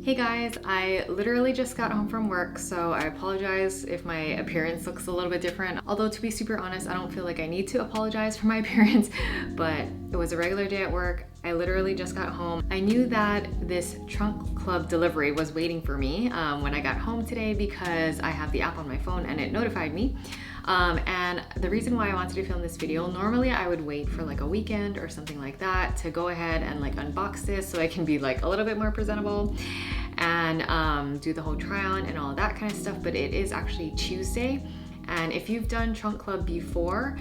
Hey guys, I literally just got home from work, so I apologize if my appearance looks a little bit different. Although to be super honest, I don't feel like I need to apologize for my appearance, but it was a regular day at work. I literally just got home. I knew that this trunk club delivery was waiting for me when I got home today because I have the app on my phone and it notified me. And the reason why I wanted to film this video, normally I would wait for like a weekend or something like that to go ahead and like unbox this so I can be like a little bit more presentable and do the whole try on and all of that kind of stuff, but it is actually Tuesday. And if you've done Trunk Club before,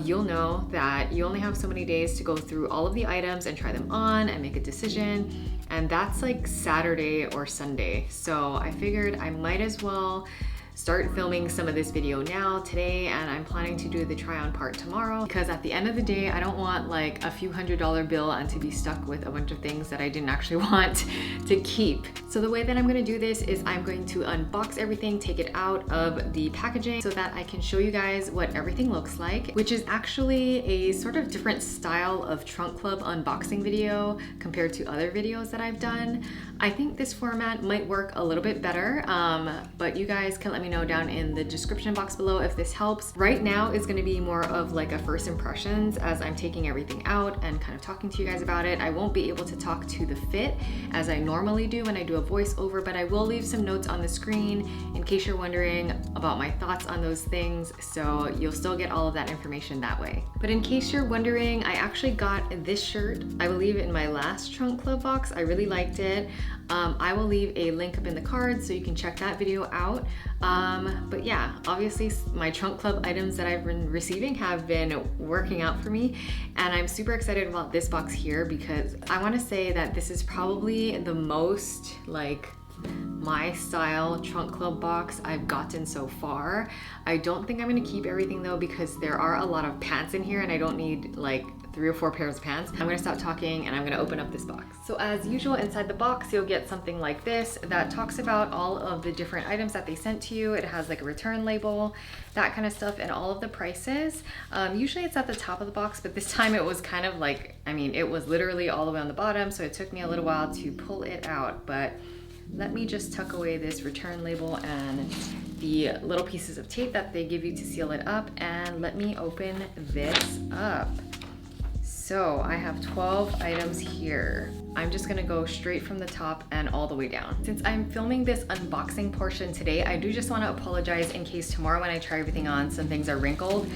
you'll know that you only have so many days to go through all of the items and try them on and make a decision. And that's like Saturday or Sunday. So I figured I might as well start filming some of this video now today, and I'm planning to do the try on part tomorrow because at the end of the day I don't want like a few $100 bill and to be stuck with a bunch of things that I didn't actually want to keep. So the way that I'm going to do this is I'm going to unbox everything, take it out of the packaging so that I can show you guys what everything looks like, which is actually a sort of different style of Trunk Club unboxing video compared to other videos that I've done. I think this format might work a little bit better, but you guys can let me know down in the description box below if this helps. Right now is going to be more of like a first impressions as I'm taking everything out and kind of talking to you guys about it. I won't be able to talk to the fit as I normally do when I do a voiceover, but I will leave some notes on the screen in case you're wondering about my thoughts on those things, so you'll still get all of that information that way. But in case you're wondering, I actually got this shirt, I believe in my last Trunk Club box. I really liked it. I will leave a link up in the cards so you can check that video out. But yeah, obviously my Trunk Club items that I've been receiving have been working out for me, and I'm super excited about this box here because I want to say that this is probably the most like my style Trunk Club box I've gotten so far. I don't think I'm going to keep everything though because there are a lot of pants in here and I don't need like 3 or 4 pairs of pants. I'm gonna stop talking and I'm gonna open up this box. So as usual, inside the box you'll get something like this that talks about all of the different items that they sent to you. It has like a return label, that kind of stuff, and all of the prices. Usually it's at the top of the box, but this time it was kind of like, I mean, it was literally all the way on the bottom, so it took me a little while to pull it out. But let me just tuck away this return label and the little pieces of tape that they give you to seal it up, and let me open this up. So I have 12 items here. I'm just gonna go straight from the top and all the way down. Since I'm filming this unboxing portion today, I do just wanna apologize in case tomorrow when I try everything on, some things are wrinkled,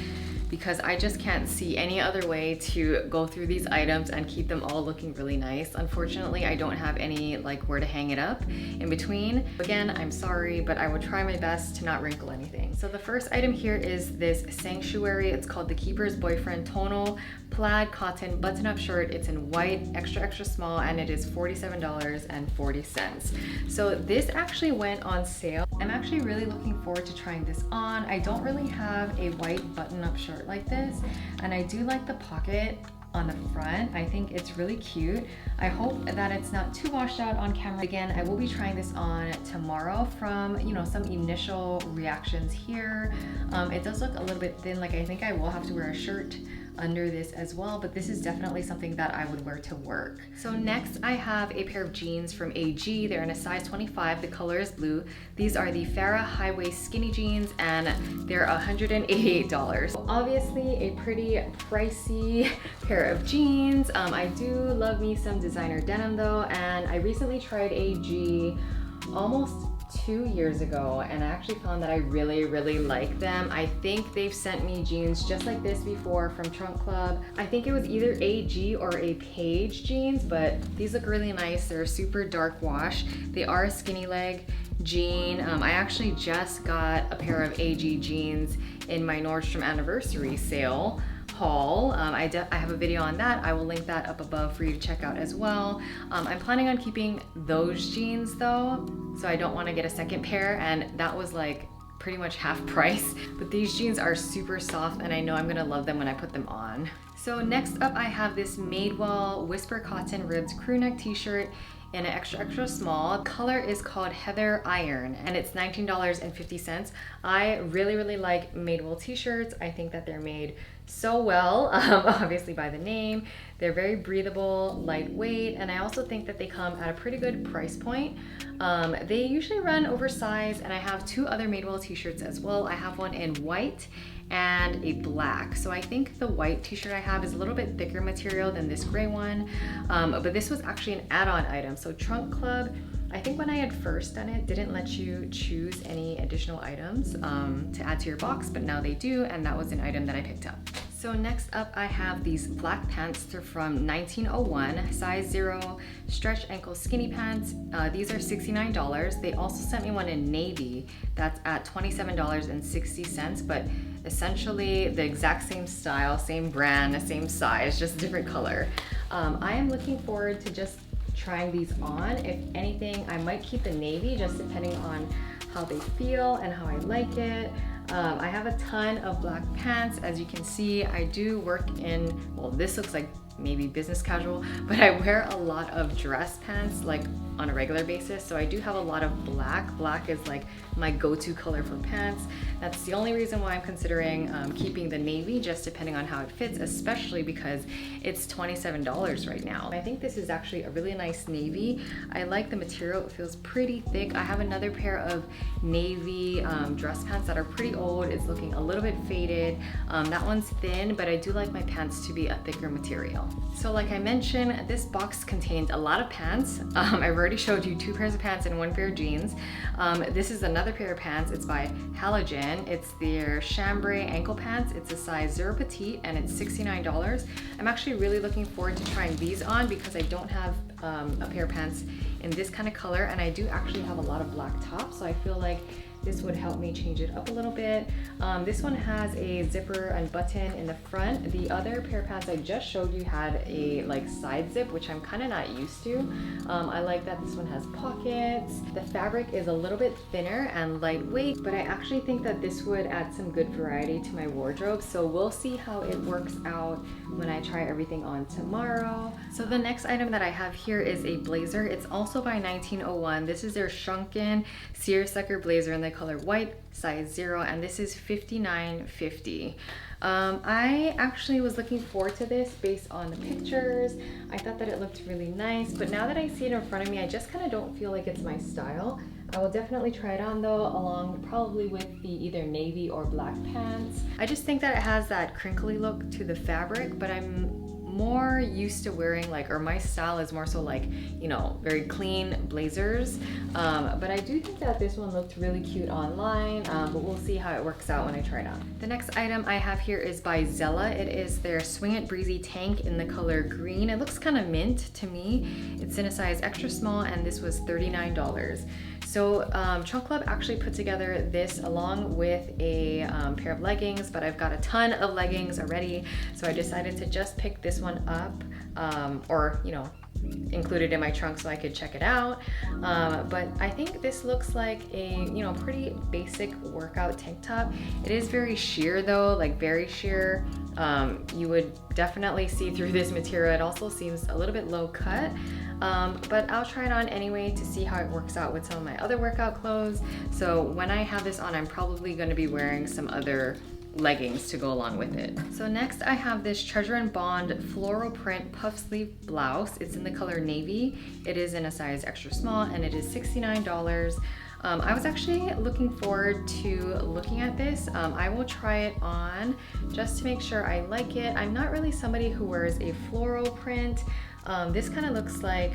because I just can't see any other way to go through these items and keep them all looking really nice. Unfortunately, I don't have any like where to hang it up in between. Again, I'm sorry, but I will try my best to not wrinkle anything. So the first item here is this Sanctuary. It's called the Keeper's Boyfriend Tonal Plaid Cotton Button-Up Shirt. It's in white, extra, extra small, and it is $47.40. So this actually went on sale. I'm actually really looking forward to trying this on. I don't really have a white button-up shirt like this, and I do like the pocket on the front. I think it's really cute. I hope that it's not too washed out on camera. Again, I will be trying this on tomorrow. From, you know, some initial reactions here, it does look a little bit thin. Like I think I will have to wear a shirt under this as well, but this is definitely something that I would wear to work. So next I have a pair of jeans from AG. They're in a size 25. The color is blue. These are the Farrah high waist skinny jeans and they're $188. So obviously a pretty pricey pair of jeans. I do love me some designer denim though, and I recently tried AG almost 2 years ago, and I actually found that I really, really like them. I think they've sent me jeans just like this before from Trunk Club. I think it was either AG or a Page jeans, but these look really nice. They're a super dark wash. They are a skinny leg jean. I actually just got a pair of AG jeans in my Nordstrom anniversary sale haul. I have a video on that. I will link that up above for you to check out as well. I'm planning on keeping those jeans though, so I don't want to get a second pair, and that was like pretty much half price. But these jeans are super soft and I know I'm gonna love them when I put them on. So next up I have this Madewell Whisper Cotton Ribbed Crewneck t-shirt in an extra small. Color is called Heather Iron and it's $19.50. I really like Madewell t-shirts. I think that they're made so well, obviously by the name. They're very breathable, lightweight, and I also think that they come at a pretty good price point. They usually run oversized, and I have two other Madewell t-shirts as well. I have one in white and a black. So I think the white t-shirt I have is a little bit thicker material than this gray one, but this was actually an add-on item. So Trunk Club, I think when I had first done it, didn't let you choose any additional items to add to your box, but now they do, and that was an item that I picked up. So next up, I have these black pants. They're from 1901, size 0, stretch ankle skinny pants. These are $69. They also sent me one in navy that's at $27.60, but essentially the exact same style, same brand, same size, just different color. I am looking forward to just trying these on. If anything, I might keep the navy just depending on how they feel and how I like it. I have a ton of black pants. As you can see, I do work in, well, this looks like maybe business casual, but I wear a lot of dress pants like on a regular basis. So I do have a lot of black. Black is like my go-to color for pants. That's the only reason why I'm considering keeping the navy, just depending on how it fits, especially because it's $27 right now. I think this is actually a really nice navy. I like the material, it feels pretty thick. I have another pair of navy dress pants that are pretty old. It's looking a little bit faded. That one's thin, but I do like my pants to be a thicker material. So like I mentioned, this box contained a lot of pants. I've already showed you 2 pairs of pants and 1 pair of jeans. This is another pair of pants. It's by Halogen. It's their Chambray ankle pants. It's a size 0 petite and it's $69. I'm actually really looking forward to trying these on because I don't have a pair of pants in this kind of color, and I do actually have a lot of black tops, so I feel like this would help me change it up a little bit. This one has a zipper and button in the front. The other pair of pants I just showed you had a like side zip, which I'm kind of not used to. I like that this one has pockets. The fabric is a little bit thinner and lightweight, but I actually think that this would add some good variety to my wardrobe. So we'll see how it works out when I try everything on tomorrow. So the next item that I have here is a blazer. It's also by 1901. This is their Shrunken Seersucker blazer in the color white, size 0, and this is $59.50. I actually was looking forward to this based on the pictures. I thought that it looked really nice, but now that I see it in front of me, I just kind of don't feel like it's my style. I will definitely try it on though, along probably with the either navy or black pants. I just think that it has that crinkly look to the fabric, but I'm more used to wearing like, or my style is more so like, you know, very clean blazers. But I do think that this one looked really cute online, but we'll see how it works out when I try it on. The next item I have here is by Zella. It is their Swing It Breezy tank in the color green. It looks kind of mint to me. It's in a size extra small and this was $39. So Trunk Club actually put together this along with a pair of leggings, but I've got a ton of leggings already, so I decided to just pick this one up, or you know, include it in my trunk so I could check it out. But I think this looks like a, you know, pretty basic workout tank top. It is very sheer though, like very sheer. You would definitely see through this material. It also seems a little bit low cut. But I'll try it on anyway to see how it works out with some of my other workout clothes. So when I have this on, I'm probably going to be wearing some other leggings to go along with it. So next I have this Treasure and Bond floral print puff sleeve blouse. It's in the color navy. It is in a size extra small and it is $69. I was actually looking forward to looking at this. I will try it on just to make sure I like it. I'm not really somebody who wears a floral print. This kind of looks like,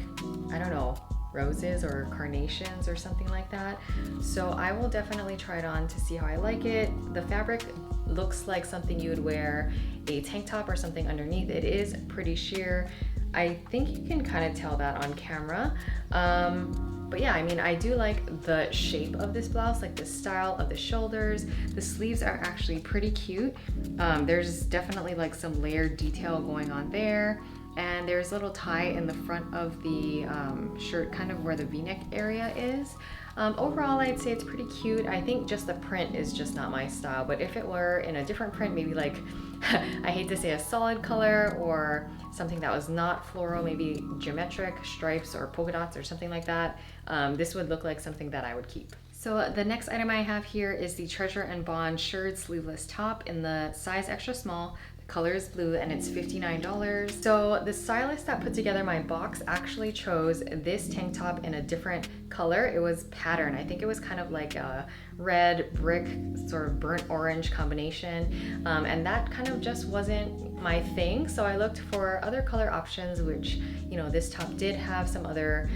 I don't know, roses or carnations or something like that. So I will definitely try it on to see how I like it. The fabric looks like something you would wear a tank top or something underneath. It is pretty sheer. I think you can kind of tell that on camera. But yeah, I mean, I do like the shape of this blouse, like the style of the shoulders. The sleeves are actually pretty cute. There's definitely like some layered detail going on there. And there's a little tie in the front of the shirt, kind of where the v-neck area is. Overall, I'd say it's pretty cute. I think just the print is just not my style, but if it were in a different print, maybe like I hate to say a solid color or something that was not floral, maybe geometric stripes or polka dots or something like that. This would look like something that I would keep. So the next item I have here is the Treasure and Bond Shirred Sleeveless Top in the size extra small. The color is blue and it's $59. So the stylist that put together my box actually chose this tank top in a different color. It was patterned. I think it was kind of like a red brick sort of burnt orange combination, and that kind of just wasn't my thing. So I looked for other color options, which, you know, this top did have some other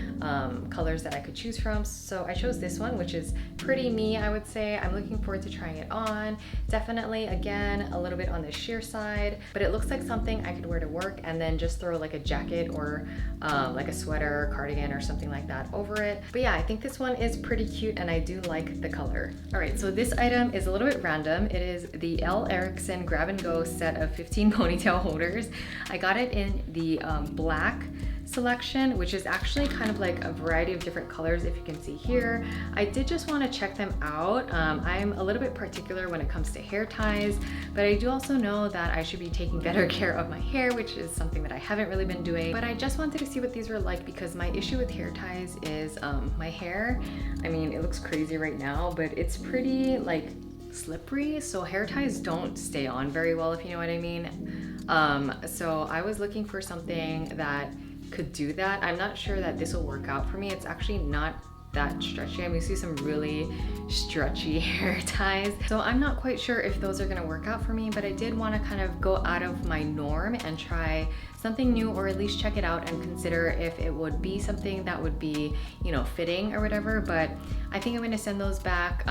colors that I could choose from. So I chose this one, which is pretty me, I would say. I'm looking forward to trying it on. Definitely, again, a little bit on the sheer side, but it looks like something I could wear to work and then just throw like a jacket or like a sweater, cardigan or something like that over it. But yeah, I think this one is pretty cute and I do like the color. All right, so this item is a little bit random. It is the Erickson grab and go set of 15 ponytail holders. I got it in the black selection, which is actually kind of like a variety of different colors, if you can see here. I did just want to check them out. I'm a little bit particular when it comes to hair ties, but I do also know that I should be taking better care of my hair, which is something that I haven't really been doing. But I just wanted to see what these were like, because my issue with hair ties is my hair. I mean, it looks crazy right now, but it's pretty like slippery, so hair ties don't stay on very well, if you know what I mean. So I was looking for something that could do that. I'm not sure that this will work out for me. It's actually not that stretchy. I'm used to some really stretchy hair ties, so I'm not quite sure if those are gonna work out for me, but I did want to kind of go out of my norm and try something new, or at least check it out and consider if it would be something that would be, you know, fitting or whatever. But I think I'm gonna send those back.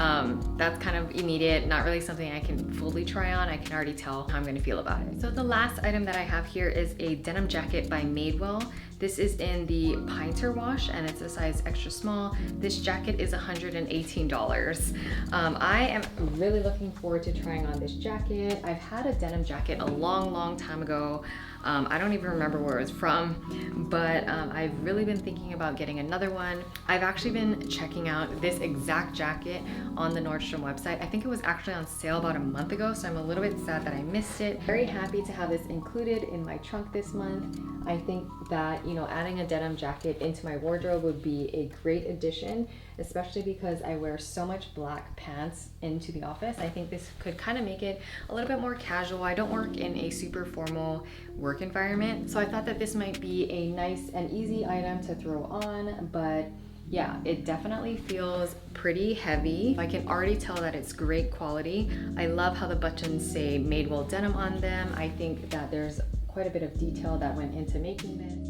That's kind of immediate, not really something I can fully try on. I can already tell how I'm gonna feel about it. So the last item that I have here is a denim jacket by Madewell. This is in the Pinter wash and it's a size extra small. This jacket is $118. I am really looking forward to trying on this jacket. I've had a denim jacket a long time ago. I don't even remember where it was from, but I've really been thinking about getting another one. I've actually been checking out this exact jacket on the Nordstrom website. I think it was actually on sale about a month ago, so I'm a little bit sad that I missed it. Very happy to have this included in my trunk this month. I think that, you know, adding a denim jacket into my wardrobe would be a great addition, especially because I wear so much black pants into the office. I think this could kind of make it a little bit more casual. I don't work in a super formal work environment, so I thought that this might be a nice and easy item to throw on. But yeah, it definitely feels pretty heavy. I can already tell that it's great quality. I love how the buttons say Madewell denim on them. I think that there's quite a bit of detail that went into making this.